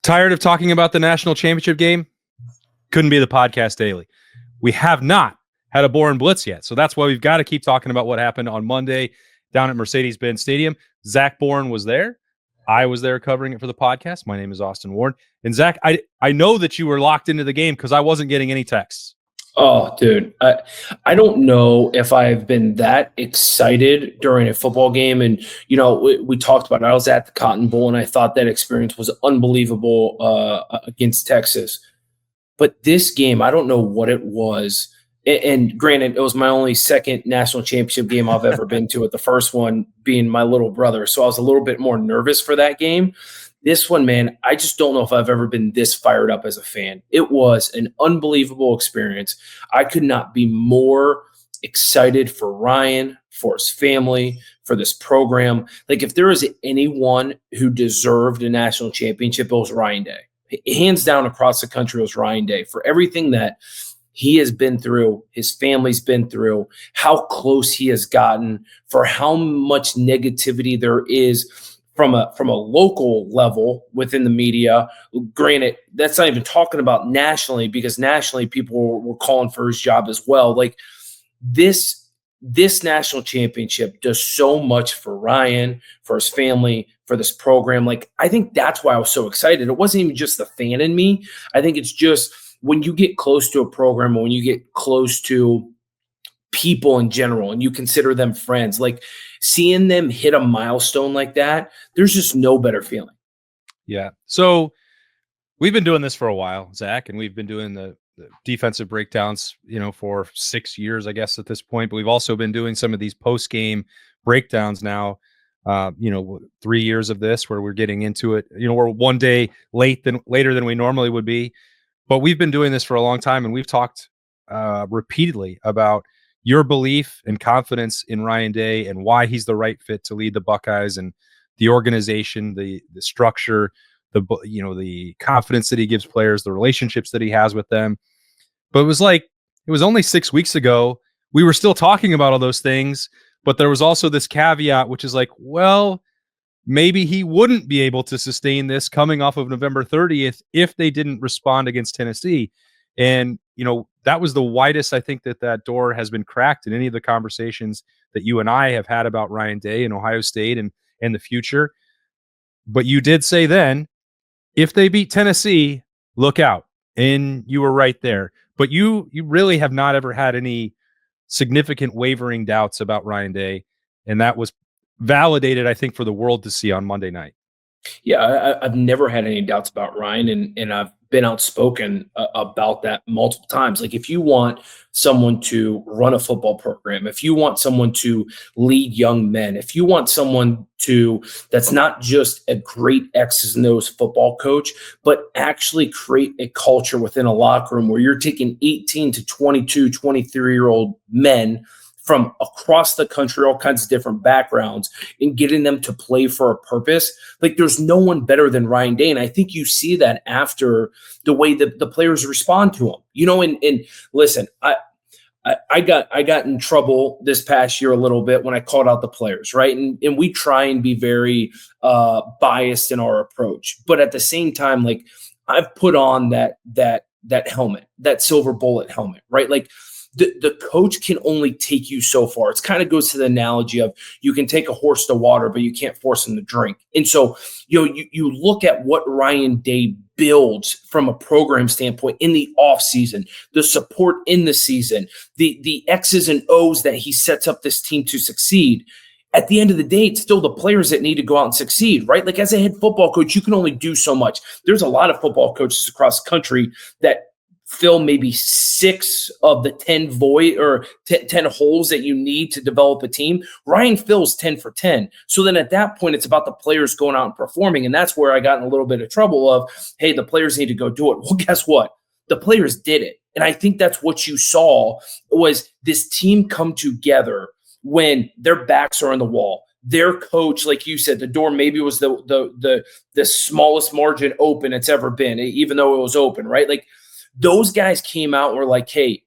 Tired of talking about the national championship game? Couldn't be the podcast daily. We have not had a Boren Blitz yet, so that's why we've got to keep talking about what happened on Monday down at Mercedes-Benz Stadium. Zach Boren was there. I was there covering it for the podcast. My name is Austin Warren. And Zach, I know that you were locked into the game because I wasn't getting any texts. Oh, dude, I don't know if I've been that excited during a football game. And, you know, we talked about it. I was at the Cotton Bowl, and I thought that experience was unbelievable against Texas. But this game, I don't know what it was. And granted, it was my only second national championship game I've ever been to, with the first one being my little brother. So I was a little bit more nervous for that game. This one, man, I just don't know if I've ever been this fired up as a fan. It was an unbelievable experience. I could not be more excited for Ryan, for his family, for this program. Like, if there was anyone who deserved a national championship, it was Ryan Day. Hands down across the country, it was Ryan Day for everything that he has been through, his family's been through, how close he has gotten, for how much negativity there is from a local level within the media. Granted, that's not even talking about nationally, because nationally people were calling for his job as well. Like, this national championship does so much for Ryan, for his family, for this program. Like, I think that's why I was so excited. It wasn't even just the fan in me. I think it's just when you get close to a program, or when you get close to people in general and you consider them friends, like seeing them hit a milestone like that, there's just no better feeling. Yeah. So we've been doing this for a while, Zach, and we've been doing the defensive breakdowns, for 6 years, I guess, at this point. But we've also been doing some of these post-game breakdowns now, 3 years of this, where we're getting into it. We're one day later than we normally would be. But we've been doing this for a long time, and we've talked repeatedly about your belief and confidence in Ryan Day and why he's the right fit to lead the Buckeyes, and the organization, the structure, the confidence that he gives players, the relationships that he has with them. But it was only 6 weeks ago. We were still talking about all those things, but there was also this caveat, which is like, well, maybe he wouldn't be able to sustain this coming off of November 30th if they didn't respond against Tennessee. And, that was the widest I think that door has been cracked in any of the conversations that you and I have had about Ryan Day and Ohio State and the future. But you did say then, if they beat Tennessee, look out. And you were right there. But you really have not ever had any significant wavering doubts about Ryan Day. And that was validated, I think, for the world to see on Monday night. Yeah, I've never had any doubts about Ryan, and I've been outspoken about that multiple times. Like, if you want someone to run a football program, if you want someone to lead young men, if you want someone that's not just a great X's and O's football coach, but actually create a culture within a locker room where you're taking 18 to 22, 23-year-old men from across the country, all kinds of different backgrounds, and getting them to play for a purpose. Like, there's no one better than Ryan Day. And I think you see that after the way that the players respond to him, and listen, I got in trouble this past year a little bit when I called out the players, right? And we try and be very biased in our approach. But at the same time, like, I've put on that helmet, that silver bullet helmet, right? Like, the coach can only take you so far. It kind of goes to the analogy of, you can take a horse to water, but you can't force him to drink. And so, you look at what Ryan Day builds from a program standpoint in the offseason, the support in the season, the X's and O's that he sets up this team to succeed. At the end of the day, it's still the players that need to go out and succeed, right? Like, as a head football coach, you can only do so much. There's a lot of football coaches across the country that fill maybe 6 of the 10 void or 10 holes that you need to develop a team. Ryan fills 10 for 10. So then at that point, it's about the players going out and performing. And that's where I got in a little bit of trouble of, hey, the players need to go do it. Well, guess what? The players did it. And I think that's what you saw, was this team come together when their backs are on the wall. Their coach, like you said, the door maybe was the smallest margin open it's ever been, even though it was open, right? Like, those guys came out and were like, hey,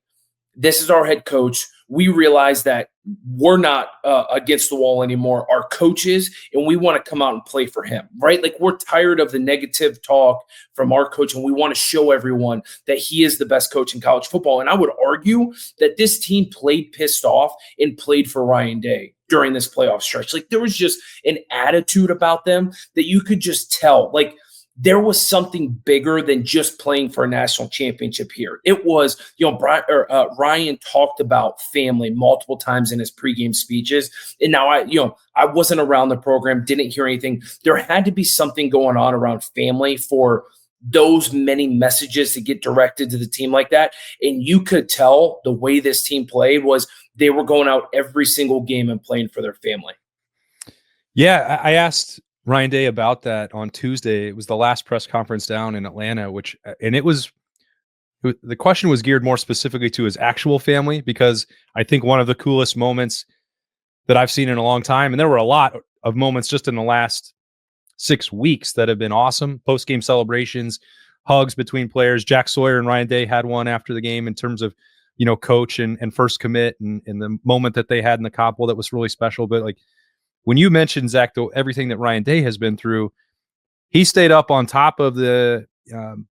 this is our head coach. we realize that we're not against the wall anymore. Our coaches, and we want to come out and play for him, right? Like, we're tired of the negative talk from our coach, and we want to show everyone that he is the best coach in college football. And I would argue that this team played pissed off and played for Ryan Day during this playoff stretch. Like, there was just an attitude about them that you could just tell. Like, there was something bigger than just playing for a national championship here. It was, Ryan talked about family multiple times in his pregame speeches. And now I wasn't around the program, didn't hear anything. There had to be something going on around family for those many messages to get directed to the team like that. And you could tell the way this team played was they were going out every single game and playing for their family. Yeah, I asked Ryan Day about that on Tuesday. It was the last press conference down in Atlanta, the question was geared more specifically to his actual family, because I think one of the coolest moments that I've seen in a long time, and there were a lot of moments just in the last 6 weeks that have been awesome. Post-game celebrations, hugs between players. Jack Sawyer and Ryan Day had one after the game in terms of, coach and first commit and the moment that they had in the Cotton Bowl that was really special. But like, when you mentioned, Zach, everything that Ryan Day has been through, he stayed up on top of the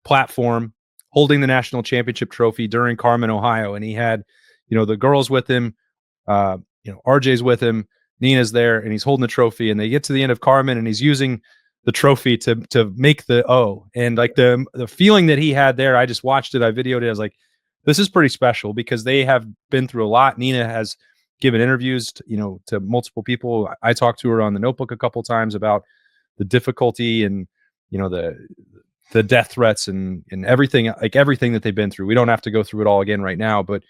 platform holding the national championship trophy during Carmen, Ohio. And he had, the girls with him, RJ's with him, Nina's there, and he's holding the trophy. And they get to the end of Carmen, and he's using the trophy to make the O. And like the feeling that he had there, I just watched it, I videoed it. I was like, this is pretty special, because they have been through a lot. Nina has given interviews to multiple people. I talked to her on the Notebook a couple times about the difficulty and the death threats and everything, like everything that they've been through. We don't have to go through it all again right now, but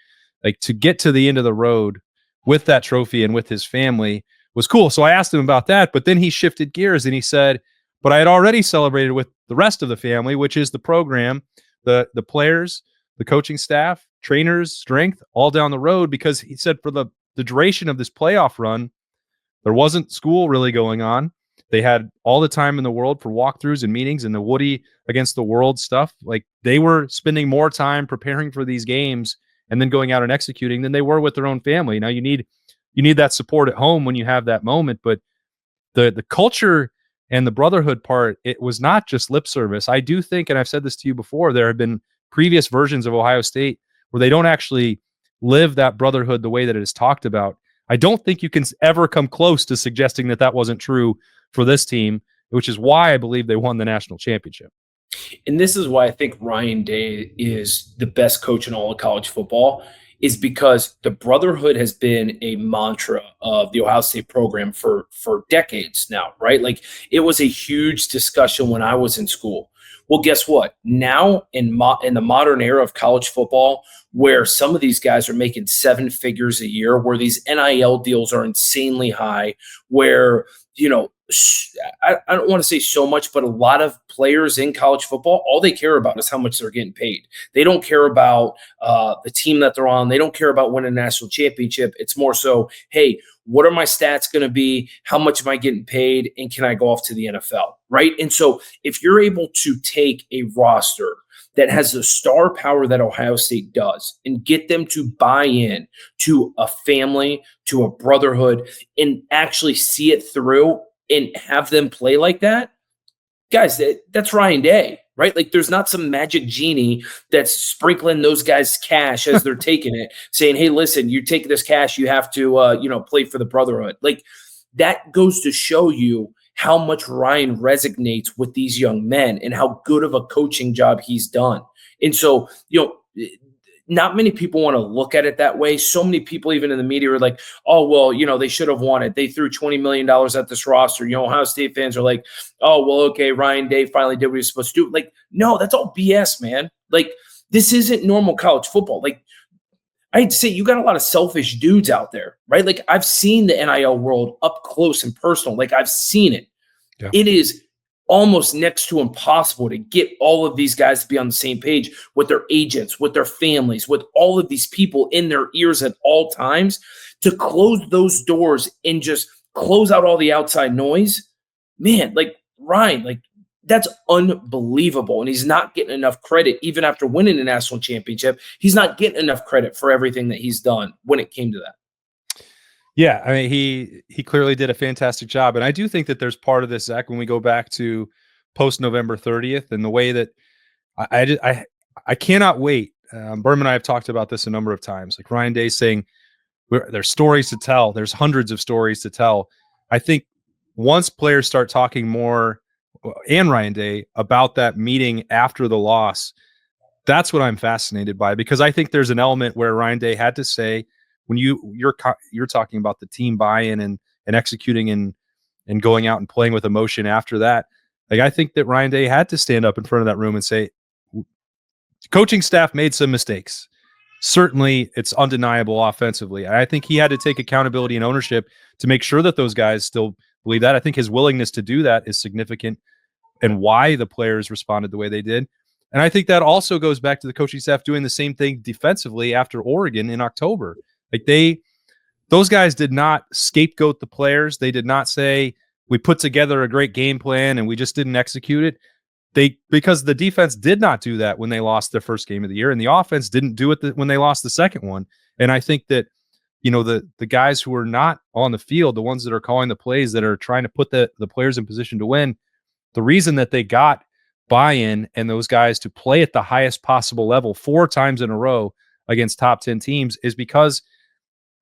like, to get to the end of the road with that trophy and with his family was cool. So I asked him about that, but then he shifted gears and he said, but I had already celebrated with the rest of the family, which is the program, the players, the coaching staff, trainers, strength, all down the road, because he said for the duration of this playoff run, there wasn't school really going on. They had all the time in the world for walkthroughs and meetings and the Woody against the world stuff. Like, they were spending more time preparing for these games and then going out and executing than they were with their own family. Now you need that support at home when you have that moment, but the culture and the brotherhood part, it was not just lip service. I do think, and I've said this to you before, there have been previous versions of Ohio State where they don't actually live that brotherhood the way that it is talked about. I don't think you can ever come close to suggesting that wasn't true for this team, which is why I believe they won the national championship. And this is why I think Ryan Day is the best coach in all of college football, is because the brotherhood has been a mantra of the Ohio State program for decades now, right? Like, it was a huge discussion when I was in school. Well, guess what? Now in the modern era of college football, where some of these guys are making 7 figures a year, where these NIL deals are insanely high, where, I don't want to say so much, but a lot of players in college football, all they care about is how much they're getting paid. They don't care about the team that they're on. They don't care about winning a national championship. It's more so, hey, what are my stats going to be? How much am I getting paid? And can I go off to the NFL, right? And so if you're able to take a roster that has the star power that Ohio State does and get them to buy in to a family, to a brotherhood, and actually see it through and have them play like that, guys, that's Ryan Day, right? Like, there's not some magic genie that's sprinkling those guys cash as they're taking it, saying, hey, listen, you take this cash, you have to, play for the brotherhood. Like, that goes to show you how much Ryan resonates with these young men and how good of a coaching job he's done. And so, not many people want to look at it that way. So many people, even in the media, are like, oh, well, they should have won it. They threw $20 million at this roster. Ohio State fans are like, oh, well, okay, Ryan Day finally did what he was supposed to do. Like, no, that's all BS, man. Like, this isn't normal college football. Like, I hate to say, you got a lot of selfish dudes out there, right? Like, I've seen the NIL world up close and personal. Like, I've seen it. Yeah. It is almost next to impossible to get all of these guys to be on the same page with their agents, with their families, with all of these people in their ears at all times, to close those doors and just close out all the outside noise. Man, like, Ryan, like, That's unbelievable. And he's not getting enough credit, even after winning a national championship. He's not getting enough credit for everything that he's done when it came to that. Yeah, I mean, he clearly did a fantastic job, and I do think that there's part of this, Zach, when we go back to post November 30th and the way that I cannot wait. Berman and I have talked about this a number of times. Like Ryan Day saying, there's stories to tell. There's hundreds of stories to tell. I think once players start talking more, and Ryan Day, about that meeting after the loss, that's what I'm fascinated by, because I think there's an element where Ryan Day had to say, when you're talking about the team buy-in and executing and going out and playing with emotion after that. Like, I think that Ryan Day had to stand up in front of that room and say, coaching staff made some mistakes. Certainly, it's undeniable offensively. I think he had to take accountability and ownership to make sure that those guys still believe that. I think his willingness to do that is significant, and why the players responded the way they did. And I think that also goes back to the coaching staff doing the same thing defensively after Oregon in October. Like, those guys did not scapegoat the players. They did not say, we put together a great game plan and we just didn't execute it. Because the defense did not do that when they lost their first game of the year, and the offense didn't do it when they lost the second one. And I think that, the guys who are not on the field, the ones that are calling the plays, that are trying to put the players in position to win, the reason that they got buy-in and those guys to play at the highest possible level 4 times in a row against top 10 teams is because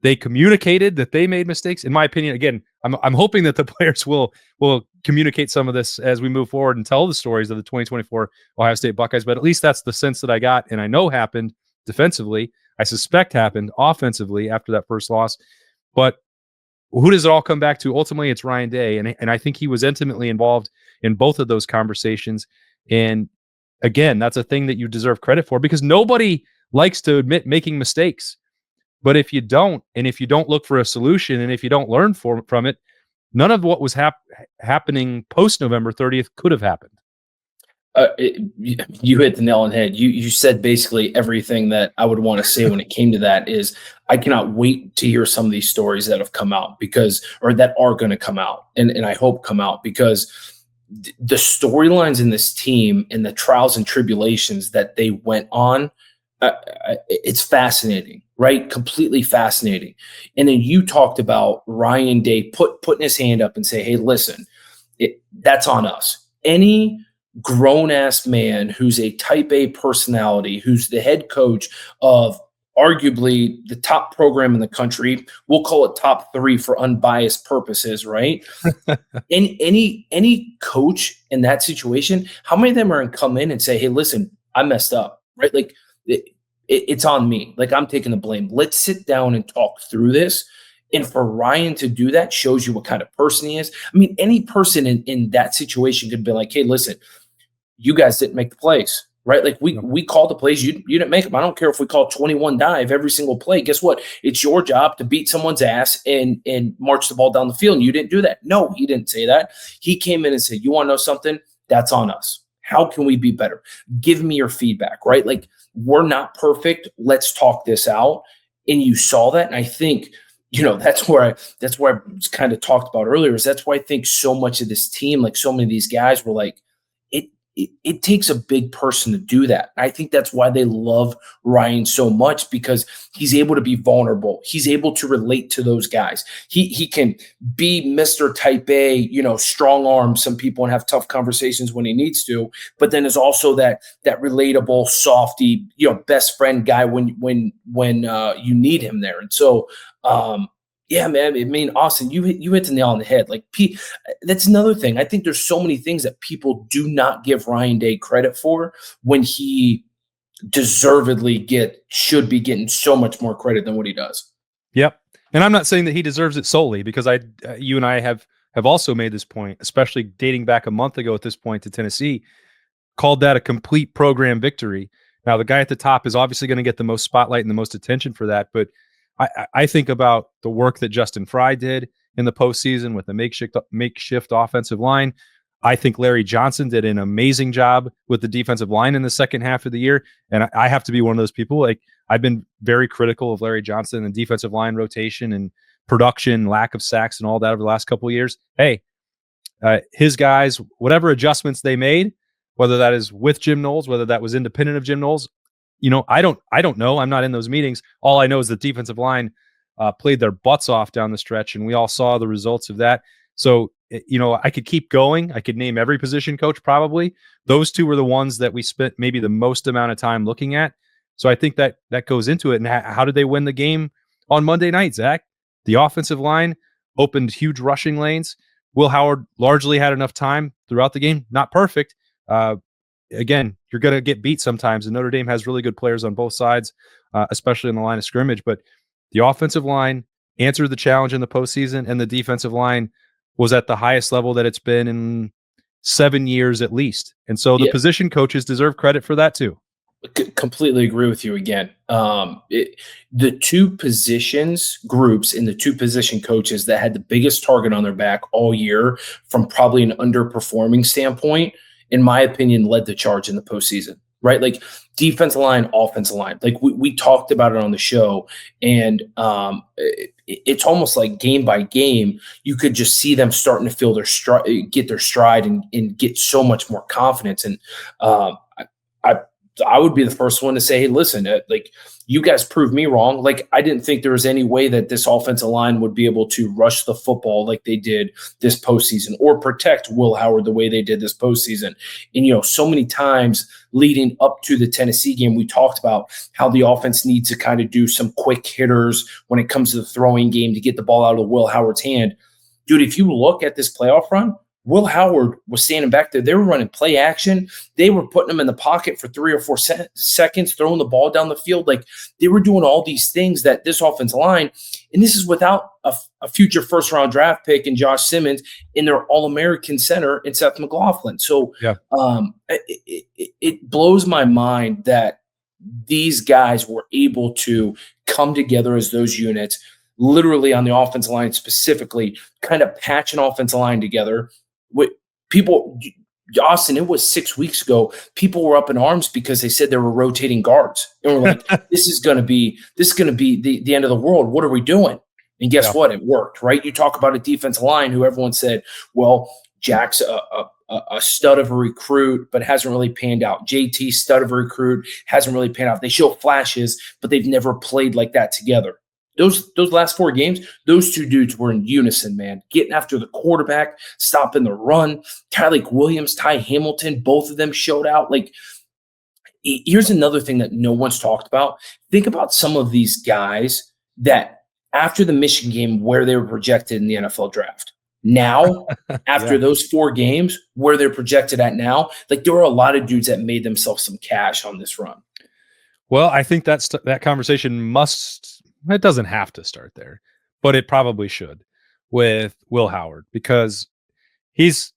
they communicated that they made mistakes. In my opinion, again, I'm hoping that the players will communicate some of this as we move forward and tell the stories of the 2024 Ohio State Buckeyes. But at least that's the sense that I got, and I know happened defensively. I suspect happened offensively after that first loss. But who does it all come back to? Ultimately, it's Ryan Day, and I think he was intimately involved in both of those conversations. And again, that's a thing that you deserve credit for, because nobody likes to admit making mistakes. But if you don't, and if you don't look for a solution, and if you don't learn from it, none of what was happening post November 30th could have happened. You hit the nail on the head. You said basically everything that I would want to say when it came to that. Is I cannot wait to hear some of these stories that have come out, or that are going to come out, and I hope come out, because the storylines in this team and the trials and tribulations that they went on, it's fascinating, right? Completely fascinating. And then you talked about Ryan Day putting his hand up and say, hey, listen, that's on us. Any grown-ass man who's a type A personality, who's the head coach of arguably the top program in the country, we'll call it top 3 for unbiased purposes, right? any coach in that situation, how many of them are going to come in and say, hey, listen, I messed up, right? Like, it's on me. Like, I'm taking the blame. Let's sit down and talk through this. And for Ryan to do that shows you what kind of person he is. I mean, any person in that situation could be like, hey, listen, you guys didn't make the plays, right? Like, we called the plays. You didn't make them. I don't care if we call 21 dive every single play. Guess what? It's your job to beat someone's ass and march the ball down the field. And you didn't do that. No, he didn't say that. He came in and said, you want to know something? That's on us. How can we be better? Give me your feedback, right? Like, we're not perfect. Let's talk this out. And you saw that. And I think, that's where I kind of talked about earlier, is that's why I think so much of this team, like so many of these guys, were like, it takes a big person to do that. I think that's why they love Ryan so much, because he's able to be vulnerable. He's able to relate to those guys. He can be Mr. Type A, strong arm some people, and have tough conversations when he needs to. But then there's also that relatable, softy, best friend guy when you need him there. And so, yeah, man. I mean, Austin, you hit the nail on the head. Like, that's another thing. I think there's so many things that people do not give Ryan Day credit for, when he deservedly should be getting so much more credit than what he does. Yep. And I'm not saying that he deserves it solely, because you and I have also made this point, especially dating back a month ago at this point to Tennessee, called that a complete program victory. Now, the guy at the top is obviously going to get the most spotlight and the most attention for that, but I think about the work that Justin Fry did in the postseason with the makeshift offensive line. I think Larry Johnson did an amazing job with the defensive line in the second half of the year. And I have to be one of those people. Like, I've been very critical of Larry Johnson and defensive line rotation and production, lack of sacks and all that over the last couple of years. Hey, his guys, whatever adjustments they made, whether that is with Jim Knowles, whether that was independent of Jim Knowles, I don't know. I'm not in those meetings. All I know is the defensive line played their butts off down the stretch, and we all saw the results of that. So, I could keep going. I could name every position coach probably. Those two were the ones that we spent maybe the most amount of time looking at. So I think that goes into it. And how did they win the game on Monday night, Zach? The offensive line opened huge rushing lanes. Will Howard largely had enough time throughout the game. Not perfect. Again, you're going to get beat sometimes, and Notre Dame has really good players on both sides, especially in the line of scrimmage. But the offensive line answered the challenge in the postseason, and the defensive line was at the highest level that it's been in 7 years at least. And so the position coaches deserve credit for that too. Completely agree with you again. The two positions groups and the two position coaches that had the biggest target on their back all year from probably an underperforming standpoint, in my opinion, led the charge in the postseason, right? Like defensive line, offensive line. Like we talked about it on the show, and it's almost like game by game, you could just see them starting to feel their stride, get their stride, and get so much more confidence. And I would be the first one to say, hey, listen, like you guys proved me wrong. Like I didn't think there was any way that this offensive line would be able to rush the football like they did this postseason or protect Will Howard the way they did this postseason. And, so many times leading up to the Tennessee game, we talked about how the offense needs to kind of do some quick hitters when it comes to the throwing game to get the ball out of Will Howard's hand. Dude, if you look at this playoff run, Will Howard was standing back there. They were running play action. They were putting him in the pocket for 3 or 4 seconds, throwing the ball down the field. Like they were doing all these things that this offensive line, and this is without a future first-round draft pick in Josh Simmons in their All-American center in Seth McLaughlin. So it blows my mind that these guys were able to come together as those units, literally on the offensive line specifically, kind of patch an offensive line together. With people, Austin, it was 6 weeks ago. People were up in arms because they said they were rotating guards, and we're like, "This is going to be the end of the world. What are we doing?" And guess what? It worked, right? You talk about a defensive line who everyone said, "Well, Jack's a stud of a recruit, but hasn't really panned out. JT, stud of a recruit, hasn't really panned out. They show flashes, but they've never played like that together." Those last 4 games, those two dudes were in unison, man. Getting after the quarterback, stopping the run. Tyreek Williams, Ty Hamilton, both of them showed out. Like, here's another thing that no one's talked about. Think about some of these guys that after the Michigan game where they were projected in the NFL draft. Now, after those 4 games, where they're projected at now, like there were a lot of dudes that made themselves some cash on this run. Well, I think that conversation it doesn't have to start there, but it probably should with Will Howard, because he's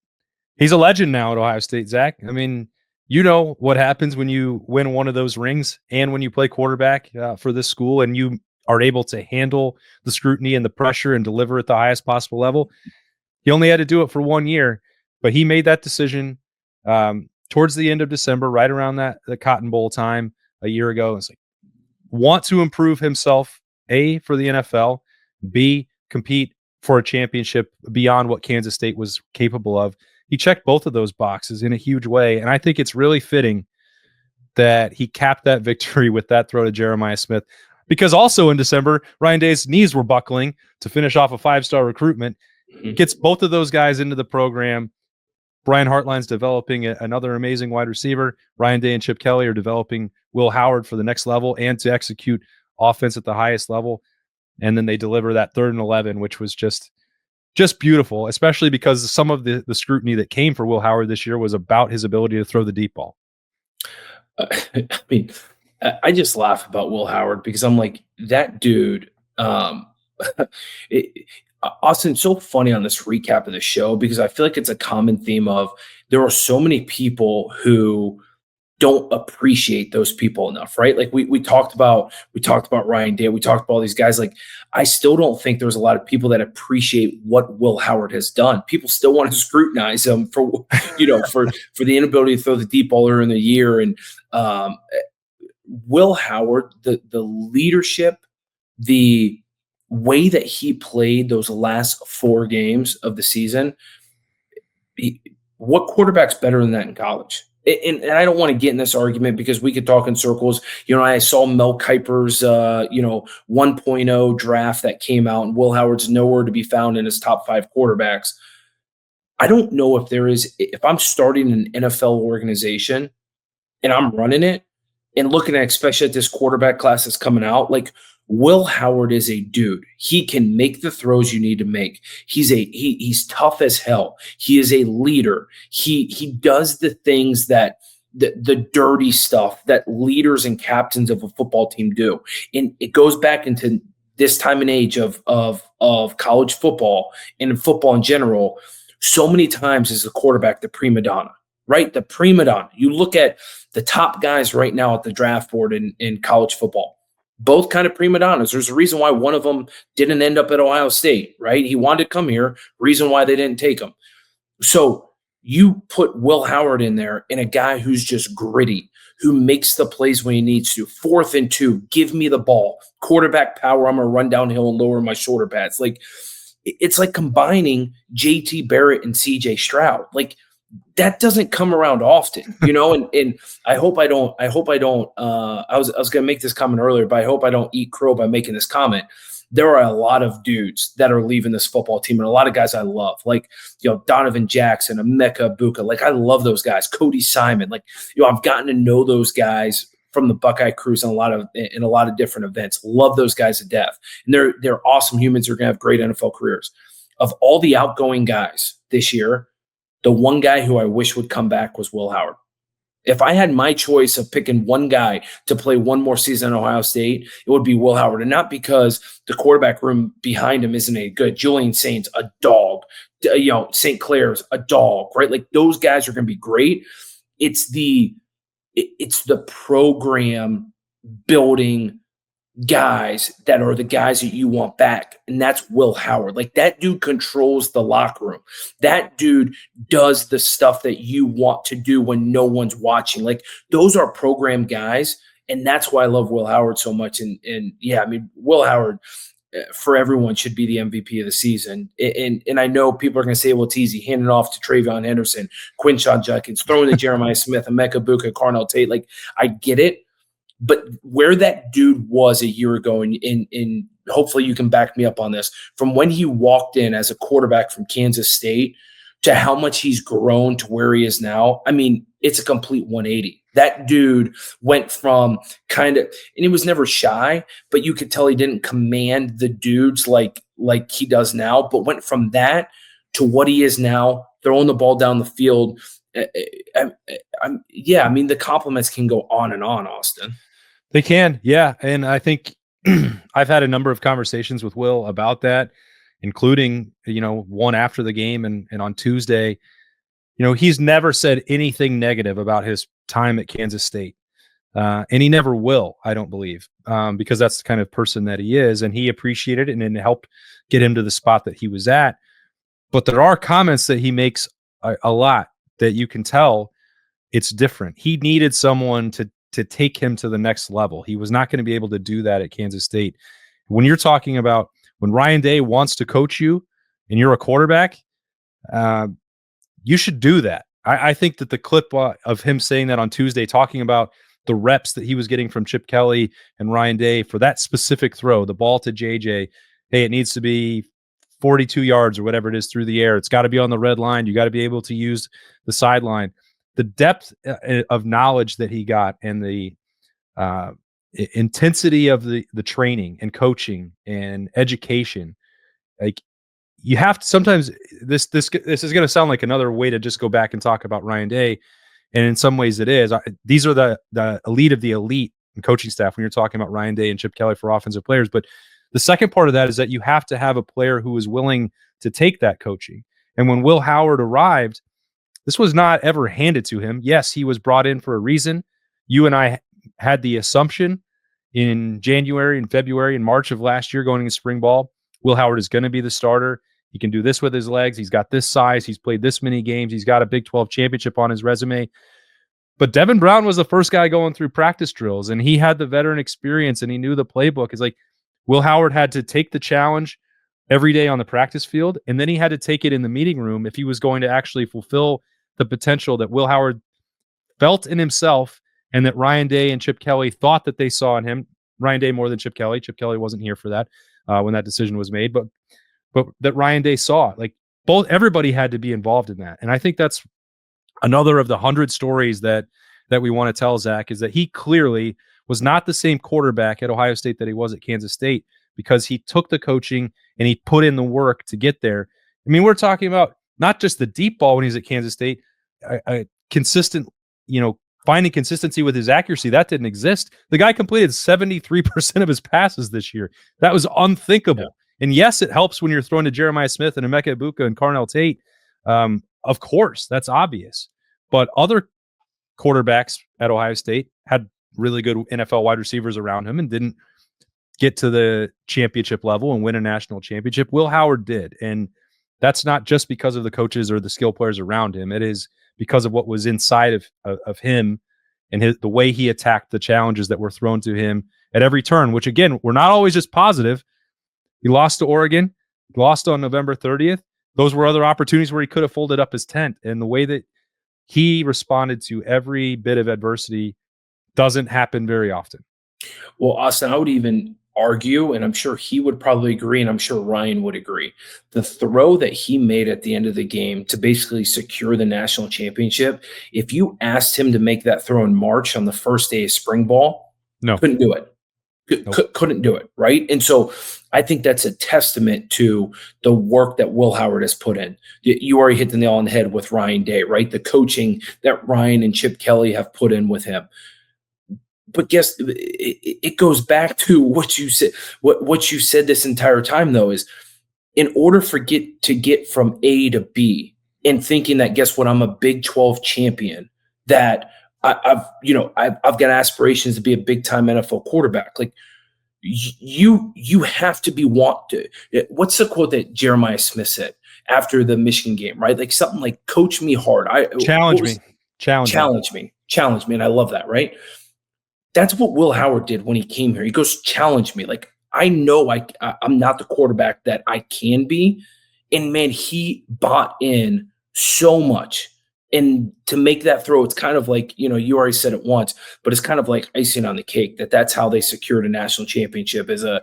a legend now at Ohio State, Zach. I mean, you know what happens when you win one of those rings and when you play quarterback for this school and you are able to handle the scrutiny and the pressure and deliver at the highest possible level. He only had to do it for 1 year, but he made that decision towards the end of December, right around the Cotton Bowl time a year ago. It's like, want to improve himself, A, for the NFL, B, compete for a championship beyond what Kansas State was capable of. He checked both of those boxes in a huge way, and I think it's really fitting that he capped that victory with that throw to Jeremiah Smith, because also in December, Ryan Day's knees were buckling to finish off a 5-star recruitment. Gets both of those guys into the program. Brian Hartline's developing another amazing wide receiver. Ryan Day and Chip Kelly are developing Will Howard for the next level and to execute offense at the highest level. And then they deliver that 3rd and 11, which was just beautiful, especially because some of the scrutiny that came for Will Howard this year was about his ability to throw the deep ball. I mean, I just laugh about Will Howard because I'm like, that dude, Austin, so funny on this recap of the show because I feel like it's a common theme of there are so many people who don't appreciate those people enough, right? Like we talked about Ryan Day, we talked about all these guys. Like I still don't think there's a lot of people that appreciate what Will Howard has done. People still want to scrutinize him for for the inability to throw the deep ball earlier in the year. And Will Howard, the leadership, the way that he played those last 4 games of the season, what quarterback's better than that in college? And I don't want to get in this argument because we could talk in circles. I saw Mel Kiper's 1.0 draft that came out, and Will Howard's nowhere to be found in his top 5 quarterbacks. I don't know if I'm starting an NFL organization and I'm running it and looking at, especially at this quarterback class that's coming out, like Will Howard is a dude. He can make the throws you need to make. He's tough as hell. He is a leader. He does the things that the dirty stuff that leaders and captains of a football team do. And it goes back into this time and age of college football and football in general. So many times is the quarterback the prima donna, right? The prima donna. You look at the top guys right now at the draft board in college football, both kind of prima donnas. There's a reason why one of them didn't end up at Ohio State, right? He wanted to come here, reason why they didn't take him. So you put Will Howard in there and a guy who's just gritty, who makes the plays when he needs to. 4th and 2, give me the ball. Quarterback power, I'm going to run downhill and lower my shoulder pads. Like, it's like combining JT Barrett and CJ Stroud. Like, that doesn't come around often, and I hope I don't, I was going to make this comment earlier, but I hope I don't eat crow by making this comment. There are a lot of dudes that are leaving this football team and a lot of guys I love, like, Donovan Jackson, Emeka Buka. Like, I love those guys. Cody Simon. Like, I've gotten to know those guys from the Buckeye Cruise in a lot of different events. Love those guys to death. And they're awesome humans who are going to have great NFL careers. Of all the outgoing guys this year, the one guy who I wish would come back was Will Howard. If I had my choice of picking one guy to play one more season at Ohio State, it would be Will Howard. And not because the quarterback room behind him isn't any good. Julian Saints, a dog. St. Clair's, a dog, right? Like, those guys are going to be great. It's the program building guys that are the guys that you want back. And that's Will Howard. Like, that dude controls the locker room. That dude does the stuff that you want to do when no one's watching. Like, those are program guys. And that's why I love Will Howard so much. And yeah, I mean, Will Howard for everyone should be the MVP of the season. And I know people are going to say, well, it's easy, handing it off to Travion Henderson, Quinshon Judkins, throwing to Jeremiah Smith, Emeka Buka, Carnell Tate. Like, I get it. But where that dude was a year ago, and hopefully you can back me up on this, from when he walked in as a quarterback from Kansas State to how much he's grown to where he is now, I mean, it's a complete 180. That dude went from kind of, and he was never shy, but you could tell he didn't command the dudes like he does now, but went from that to what he is now, throwing the ball down the field. Yeah, I mean, the compliments can go on and on, Austin. They can, yeah. And I think I've had a number of conversations with Will about that, including, one after the game and on Tuesday. He's never said anything negative about his time at Kansas State. And he never will, I don't believe, because that's the kind of person that he is. And he appreciated it and it helped get him to the spot that he was at. But there are comments that he makes a lot that you can tell it's different. He needed someone to take him to the next level. He was not going to be able to do that at Kansas State. When you're talking about when Ryan Day wants to coach you and you're a quarterback, you should do that. I think that the clip of him saying that on Tuesday, talking about the reps that he was getting from Chip Kelly and Ryan Day for that specific throw, the ball to JJ, hey, it needs to be 42 yards or whatever it is through the air. It's got to be on the red line. You got to be able to use the sideline. The depth of knowledge that he got and the intensity of the training and coaching and education, like, you have to sometimes this is going to sound like another way to just go back and talk about Ryan Day. And in some ways it is. These are the elite of the elite and coaching staff when you're talking about Ryan Day and Chip Kelly for offensive players. But the second part of that is that you have to have a player who is willing to take that coaching. And when Will Howard arrived, this was not ever handed to him. Yes, he was brought in for a reason. You and I had the assumption in January and February and March of last year going into spring ball, Will Howard is going to be the starter. He can do this with his legs. He's got this size. He's played this many games. He's got a Big 12 championship on his resume. But Devin Brown was the first guy going through practice drills, and he had the veteran experience, and he knew the playbook. It's like Will Howard had to take the challenge, every day on the practice field. And then he had to take it in the meeting room if he was going to actually fulfill the potential that Will Howard felt in himself and that Ryan Day and Chip Kelly thought that they saw in him. Ryan Day more than Chip Kelly. Chip Kelly wasn't here for that when that decision was made, but that Ryan Day saw. Like everybody had to be involved in that. And I think that's another of the 100 stories that we want to tell, Zach, is that he clearly was not the same quarterback at Ohio State that he was at Kansas State, because he took the coaching and he put in the work to get there. I mean, we're talking about not just the deep ball when he's at Kansas State, a consistent, finding consistency with his accuracy. That didn't exist. The guy completed 73% of his passes this year. That was unthinkable. Yeah. And yes, it helps when you're throwing to Jeremiah Smith and Emeka Egbuka and Carnell Tate. Of course, that's obvious. But other quarterbacks at Ohio State had really good NFL wide receivers around him and didn't get to the championship level and win a national championship. Will Howard did. And that's not just because of the coaches or the skill players around him. It is because of what was inside of him and the way he attacked the challenges that were thrown to him at every turn, which, again, were not always just positive. He lost to Oregon, lost on November 30th. Those were other opportunities where he could have folded up his tent. And the way that he responded to every bit of adversity doesn't happen very often. Well, Austin, I would even argue, and I'm sure he would probably agree, and I'm sure Ryan would agree, the throw that he made at the end of the game to basically secure the national championship, if you asked him to make that throw in March on the first day of spring ball, couldn't do it. Couldn't do it, right? And so I think that's a testament to the work that Will Howard has put in. You already hit the nail on the head with Ryan Day, right? The coaching that Ryan and Chip Kelly have put in with him. But guess it goes back to what you said. What you said this entire time, though, is in order to get from A to B, and thinking that, guess what, I'm a Big 12 champion, that I've got aspirations to be a big time NFL quarterback. Like you have to be what's the quote that Jeremiah Smith said after the Michigan game, right? Like something like, coach me hard. Challenge me. And I love that, right? That's what Will Howard did when he came here. He goes, challenge me. Like, I know I'm not the quarterback that I can be. And man, he bought in so much. And to make that throw, it's kind of like, you already said it once, but it's kind of like icing on the cake. That's how they secured a national championship, as a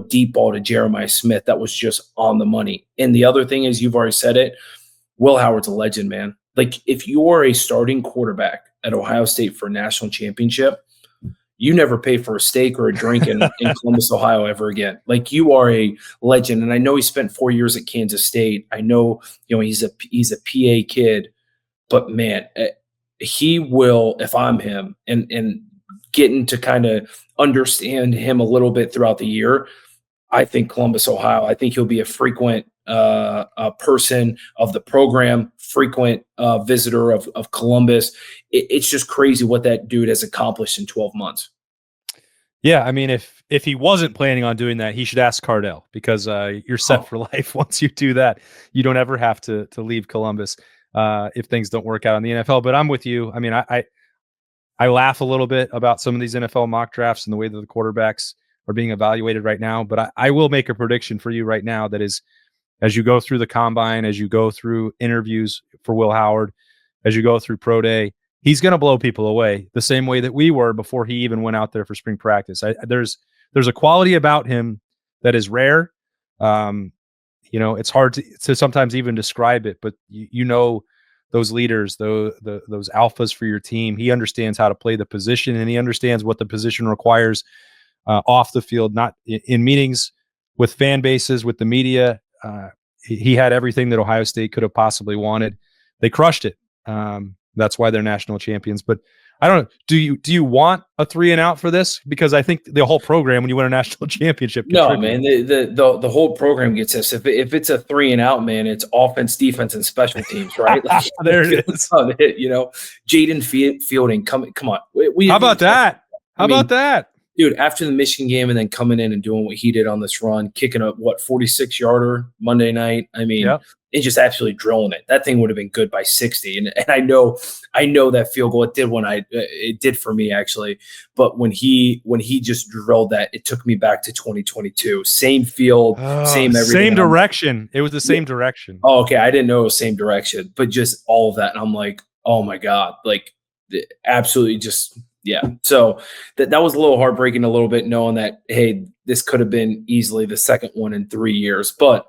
deep ball to Jeremiah Smith that was just on the money. And the other thing is, you've already said it, Will Howard's a legend, man. Like, if you are a starting quarterback at Ohio State for a national championship, you never pay for a steak or a drink in Columbus, Ohio ever again. Like, you are a legend. And I know he spent 4 years at Kansas State. I know, he's a PA kid. But man, he will, if I'm him, and getting to kind of understand him a little bit throughout the year, I think Columbus, Ohio, I think he'll be a frequent person of the program, frequent visitor of Columbus. It's just crazy what that dude has accomplished in 12 months. Yeah, I mean, if he wasn't planning on doing that, he should ask Cardell, because you're set for life once you do that. You don't ever have to leave Columbus if things don't work out in the NFL. But I'm with you. I mean, I laugh a little bit about some of these NFL mock drafts and the way that the quarterbacks are being evaluated right now. But I will make a prediction for you right now that is, as you go through the combine, as you go through interviews for Will Howard, as you go through pro day, he's going to blow people away the same way that we were before he even went out there for spring practice. There's a quality about him that is rare. It's hard to sometimes even describe it, but those leaders, those alphas for your team, he understands how to play the position, and he understands what the position requires off the field, not in meetings with fan bases, with the media. He had everything that Ohio State could have possibly wanted. They crushed it. That's why they're national champions. But I don't know. Do you want a 3-and-out for this? Because I think the whole program, when you win a national championship, no, man, the whole program gets this. If it's a 3-and-out, man, it's offense, defense, and special teams, right? Like, there it is. Jaden Fielding, come on. How about that? How about that? dude, after the Michigan game and then coming in and doing what he did on this run, kicking a 46-yarder Monday night. I mean, Yeah. and just absolutely drilling it. That thing would have been good by 60. And I know that field goal, it did for me actually. But when he just drilled that, it took me back to 2022. Same field, same everything. Same direction. It was the same direction. Oh, okay. I didn't know it was same direction, but just all of that. And I'm like, oh my God, like absolutely just, yeah. So that was a little heartbreaking a little bit, knowing that, hey, this could have been easily the second one in 3 years, but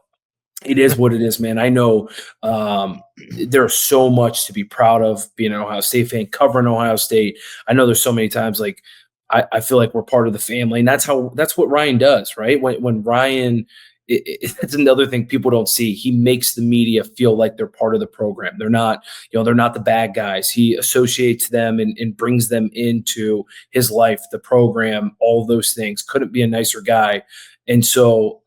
it is what it is, man. I know there's so much to be proud of being an Ohio State fan, covering Ohio State. I know there's so many times like I feel like we're part of the family, and that's what Ryan does, right? When Ryan, that's another thing people don't see. He makes the media feel like they're part of the program. They're not the bad guys. He associates them and brings them into his life, the program, all those things. Couldn't be a nicer guy. And so,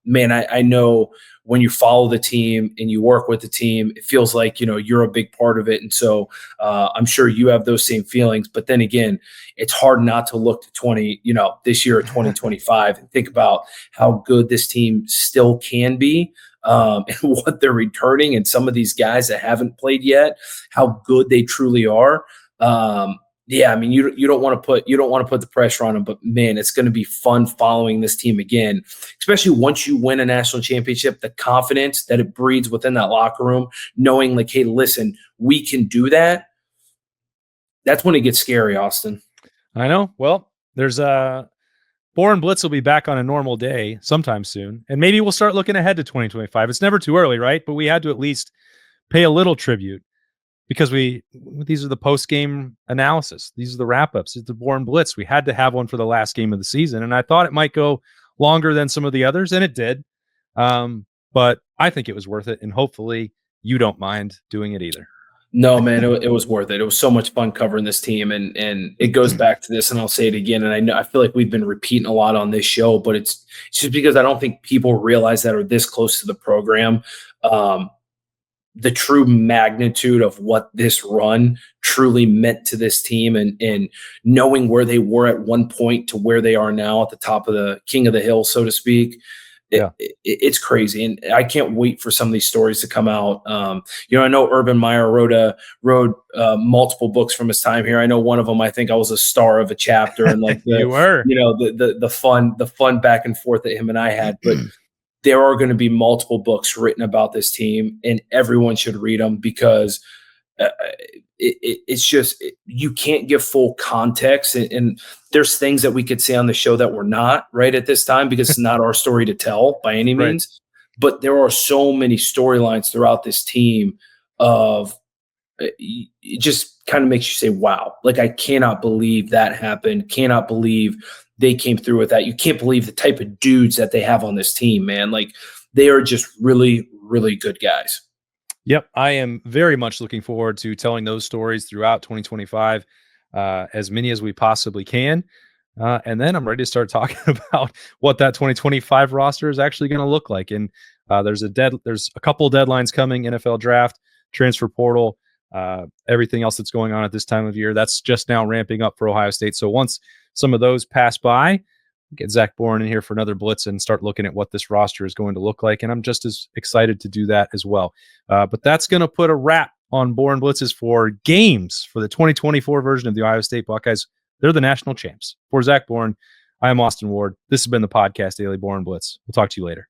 man, I know when you follow the team and you work with the team, it feels like, you're a big part of it. And so I'm sure you have those same feelings. But then again, it's hard not to look to this year of 2025 and think about how good this team still can be, and what they're returning, and some of these guys that haven't played yet, how good they truly are. Yeah, I mean, you don't want to put the pressure on them, but man, it's going to be fun following this team again, especially once you win a national championship. The confidence that it breeds within that locker room, knowing like, hey, listen, we can do that. That's when it gets scary, Austin. I know. Well, there's Boren Blitz will be back on a normal day sometime soon, and maybe we'll start looking ahead to 2025. It's never too early, right? But we had to at least pay a little tribute, because these are the post-game analysis. These are the wrap-ups. It's the Boren Blitz. We had to have one for the last game of the season, and I thought it might go longer than some of the others, and it did. But I think it was worth it, and hopefully you don't mind doing it either. No, man, it was worth it. It was so much fun covering this team, and it goes back to this, and I'll say it again. And I feel like we've been repeating a lot on this show, but it's just because I don't think people realize that are this close to the program. The true magnitude of what this run truly meant to this team, and knowing where they were at one point to where they are now at the top of the king of the hill, so to speak. It's crazy. And I can't wait for some of these stories to come out. I know Urban Meyer wrote multiple books from his time here. I know one of them, I think I was a star of a chapter, and like you were, the fun back and forth that him and I had, but there are going to be multiple books written about this team, and everyone should read them, because it's just, you can't give full context. And there's things that we could say on the show that we're not right at this time, because it's not our story to tell by any means. Right. But there are so many storylines throughout this team of, it just kind of makes you say, wow, like I cannot believe that happened. Cannot believe they came through with that. You can't believe the type of dudes that they have on this team, man. Like, they are just really, really good guys. Yep. I am very much looking forward to telling those stories throughout 2025, as many as we possibly can. And then I'm ready to start talking about what that 2025 roster is actually going to look like. And there's a couple of deadlines coming: NFL draft, transfer portal, everything else that's going on at this time of year. That's just now ramping up for Ohio State. So once some of those pass by, get Zach Boren in here for another blitz and start looking at what this roster is going to look like. And I'm just as excited to do that as well. But that's going to put a wrap on Boren Blitzes for games for the 2024 version of the Ohio State Buckeyes. They're the national champs. For Zach Boren, I am Austin Ward. This has been the Podcast Daily Boren Blitz. We'll talk to you later.